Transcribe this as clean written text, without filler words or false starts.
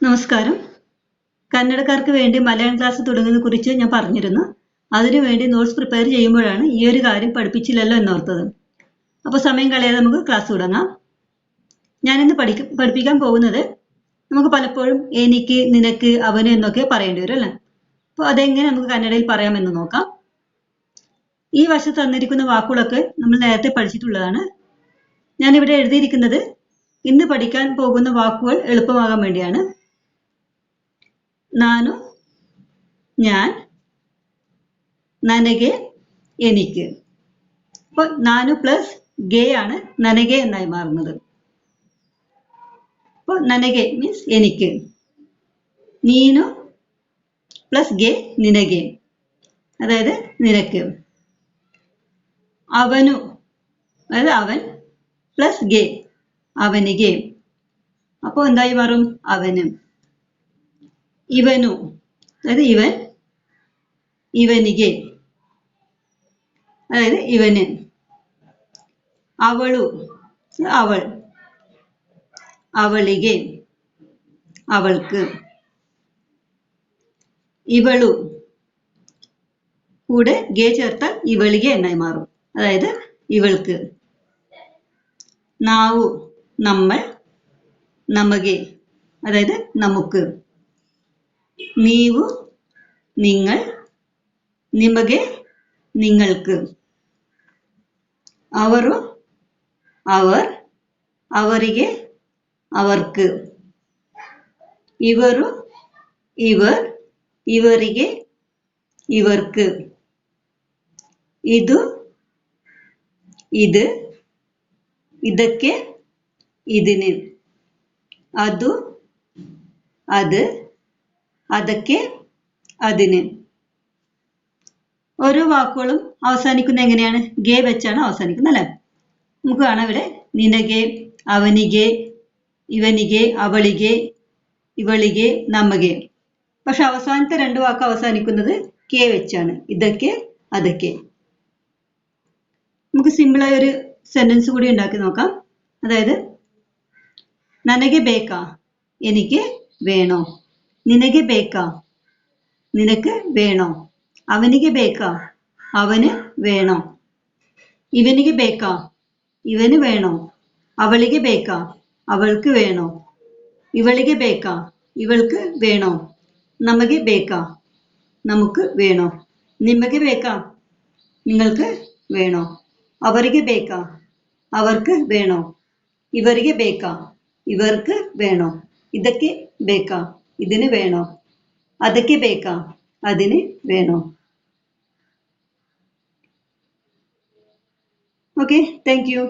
നമസ്കാരം. കന്നഡക്കാർക്ക് വേണ്ടി മലയാളം ക്ലാസ് തുടങ്ങുന്നതിനെ കുറിച്ച് ഞാൻ പറഞ്ഞിരുന്നു. അതിനുവേണ്ടി നോട്ട്സ് പ്രിപ്പയർ ചെയ്യുമ്പോഴാണ് ഈ ഒരു കാര്യം പഠിപ്പിച്ചില്ലല്ലോ എന്നോർത്തത്. അപ്പോൾ സമയം കളയാതെ നമുക്ക് ക്ലാസ് തുടങ്ങാം. ഞാനിന്ന് പഠിപ്പിക്കാൻ പോകുന്നത് നമുക്ക് പലപ്പോഴും എനിക്ക്, നിനക്ക്, അവന് എന്നൊക്കെ പറയേണ്ടി വരും അല്ലേ? അപ്പോൾ അതെങ്ങനെ നമുക്ക് കന്നഡയിൽ പറയാമെന്ന് നോക്കാം. ഈ വശത്ത് തന്നിരിക്കുന്ന വാക്കുകളൊക്കെ നമ്മൾ നേരത്തെ പഠിച്ചിട്ടുള്ളതാണ്. ഞാനിവിടെ എഴുതിയിരിക്കുന്നത് ഇന്ന് പഠിക്കാൻ പോകുന്ന വാക്കുകൾ എളുപ്പമാകാൻ വേണ്ടിയാണ്. ನಾನು, ഞാൻ, ನನಗೆ, എനിക്ക്. അപ്പോൾ നാനു പ്ലസ് ഗേ ആണ് ನನಗೆ എന്നായി മാറുന്നത്. അപ്പോൾ ನನಗೆ മീൻസ് എനിക്ക്. നീനു പ്ലസ് ഗേ നിനಗೆ, അതായത് നിനക്ക്. അവനു അതായത് അവൻ പ്ലസ് ഗേ അവനിಗೆ, അപ്പോൾ എന്തായി മാറും? അവന്. ಇವನು അതായത് ഇവൻ, ಇವನಿಗೆ, അതായത് ഇവന്. അവളു അവൾ, അവളിಗೆ, അവൾക്ക്. ഇവളു കൂടെ ഗേ ചേർത്താൽ ഇവളിಗೆ എന്നായി മാറും, അതായത് ഇവൾക്ക്. ನಾವು നമ്മൾ, നಮಗೆ അതായത് നമുക്ക്. ನೀವು നിങ്ങൾ, ನಿಮಗೆ നിങ്ങൾക്ക്. ಅವರು അവർ, ಅವರಿಗೆ അവർക്ക്. ಇವರು ഇവർ, ಇವರಿಗೆ ಇವർക്ക്. ಇದು ഇത്, ಇದಕ್ಕೆ ഇതിന്. ಅದು അത്, ಅದಕ್ಕೆ അതിന്. ഓരോ വാക്കുകളും അവസാനിക്കുന്ന എങ്ങനെയാണ്? ഗേ വെച്ചാണ് അവസാനിക്കുന്നത് അല്ലേ? നമുക്ക് കാണാം ഇവിടെ നിനಗೆ, അവനിಗೆ, ഇവനിಗೆ, അവളിಗೆ, ഇവളിಗೆ, നಮಗೆ. പക്ഷെ അവസാനത്തെ രണ്ട് വാക്ക് അവസാനിക്കുന്നത് കെ വെച്ചാണ്. ഇതൊക്കെ അതൊക്കെ. നമുക്ക് സിമ്പിളായ ഒരു സെന്റൻസ് കൂടി ഉണ്ടാക്കി നോക്കാം. അതായത് ನನಗೆ ಬೇಕಾ, എനിക്ക് വേണോ. നിനಗೆ ಬೇಕಾ, നിനക്ക് വേണോ. അവനിಗೆ ಬೇಕಾ, അവന് വേണോ. ഇവനിಗೆ ಬೇಕಾ, ഇവന് വേണോ. അവളിಗೆ ಬೇಕಾ, അവൾക്ക് വേണോ. ഇവളിಗೆ ಬೇಕಾ, ഇവൾക്ക് വേണോ. നಮಗೆ ಬೇಕಾ, നമുക്ക് വേണോ. നിಮಗೆ ಬೇಕಾ, നിങ്ങൾക്ക് വേണോ. അവರಿಗೆ ಬೇಕಾ, അവർക്ക് വേണോ. ഇവರಿಗೆ ಬೇಕಾ, ഇവർക്ക് വേണോ. ഇതൊക്കെ ಬೇಕಾ, ഇതിന് വേണോ. അതൊക്കെ ಬೇಕಾ, അതിന് വേണോ. Okay, thank you.